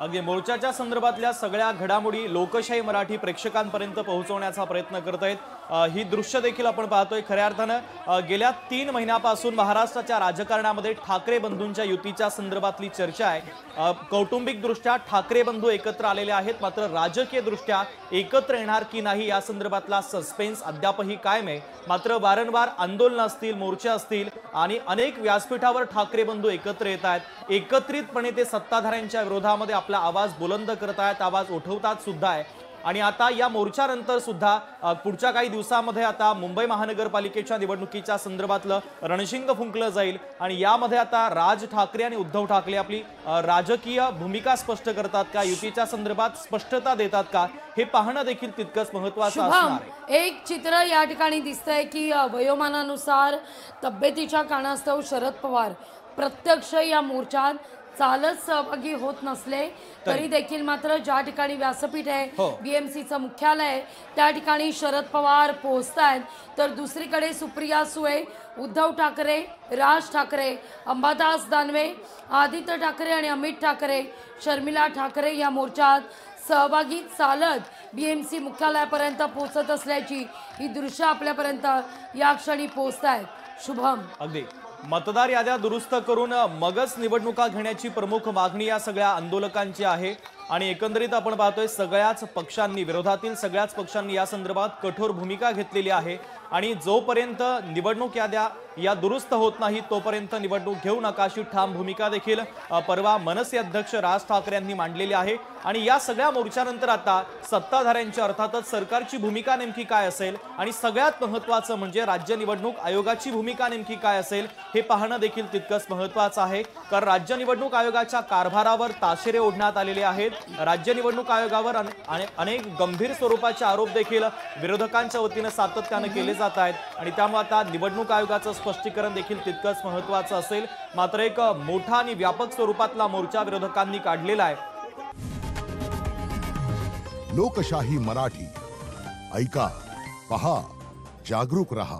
अगदी मोर्चाच्या संदर्भातल्या सगळ्या घडामोडी लोकशाही मराठी प्रेक्षकांपर्यंत पोहोचवण्याचा प्रयत्न करत आहेत। ही दृश्य देखील आपण पाहतोय। खऱ्या अर्थानं गेल्या 3 महिन्यापासून महाराष्ट्राच्या राजकारणामध्ये ठाकरे बंधूंच्या युतीच्या संदर्भातली चर्चा आहे। कौटुंबिकदृष्ट्या ठाकरे बंधू एकत्र आलेले आहेत, मात्र राजकीयदृष्ट्या एकत्र येणार की नाही या संदर्भातला सस्पेन्स अद्यापही कायम आहे। मात्र वारंवार आंदोलन असतील, मोर्चे असतील आणि अनेक व्यासपीठावर ठाकरे बंधू एकत्र येत आहेत। एकत्रितपणे ते सत्ताधाऱ्यांच्या विरोधामध्ये आपला आवाज बुलंद करत आहेत, आवाज उठवतात सुद्धा आहे। आणि आता या मोर्चानंतर सुद्धा पुढच्या काही दिवसांमध्ये आता मुंबई महानगरपालिकेच्या निवडणुकीच्या संदर्भातलं रणशिंग फुंकलं जाईल आणि यामध्ये आता राज ठाकरे आणि उद्धव ठाकरे आपली राजकीय भूमिका स्पष्ट करतात का, युतीच्या संदर्भात स्पष्टता देतात का, हे पाहणं देखील तितकंच महत्त्वाचं असणार आहे। एक चित्र या ठिकाणी दिसतंय की वयोमानानुसार तब्येतीच्या कारणास्तव शरद पवार प्रत्यक्ष या मोर्चात चालत सहभागी होत नसले तरी देखील मात्र ज्या ठिकाणी व्यासपीठ आहे, बीएमसीचं मुख्यालय आहे, त्या ठिकाणी शरद पवार पोहोचतायत। तर दुसरीकडे सुप्रिया सुळे, उद्धव ठाकरे, राज ठाकरे, अंबादास दानवे, आदित्य ठाकरे आणि अमित ठाकरे, शर्मिला ठाकरे या मोर्चात सहभागी चालत बीएमसी मुख्यालयापर्यंत पोहोचत असल्याची ही दृश्य आपल्यापर्यंत या क्षणी पोहोचतायत। शुभम, अगदी मतदार याद्या दुरुस्त करून मगच निवडणुका घेण्याची प्रमुख मागणी या सगळ्या आंदोलकांची आहे आणि एकंदरीत आपण पाहतोय सगळ्याच पक्षांनी, विरोधातील सगळ्याच पक्षांनी या संदर्भात कठोर भूमिका घेतलेली आहे आणि जोपर्यंत निवडणूक याद्या या दुरुस्त होत नाही तोपर्यंत निवडणूक घेऊ नका अशी ठाम भूमिका देखील परवा मनसे अध्यक्ष राज ठाकरे यांनी मांडलेली आहे। आणि या सगळ्या मोर्चानंतर आता सत्ताधाऱ्यांची अर्थातच सरकारची भूमिका नेमकी काय असेल आणि सगळ्यात महत्त्वाचं म्हणजे राज्य निवडणूक आयोगाची भूमिका नेमकी काय असेल हे पाहणं देखील तितकंच महत्त्वाचं आहे। कारण राज्य निवडणूक आयोगाच्या कारभारावर ताशेरे ओढण्यात आलेले आहेत। राज्य निवडणूक आयोगावर अनेक गंभीर स्वरूपाचे आरोप देखील विरोधकांच्या वतीने सातत्याने केले जात आहेत आणि त्यामुळे आता निवडणूक आयोगाचं स्पष्टीकरण देखील तितकंच महत्त्वाचं असेल। मात्र एक मोठा आणि व्यापक स्वरूपातला मोर्चा विरोधकांनी काढलेला आहे। लोकशाही मराठी ऐका, पहा, जागरूक रहा।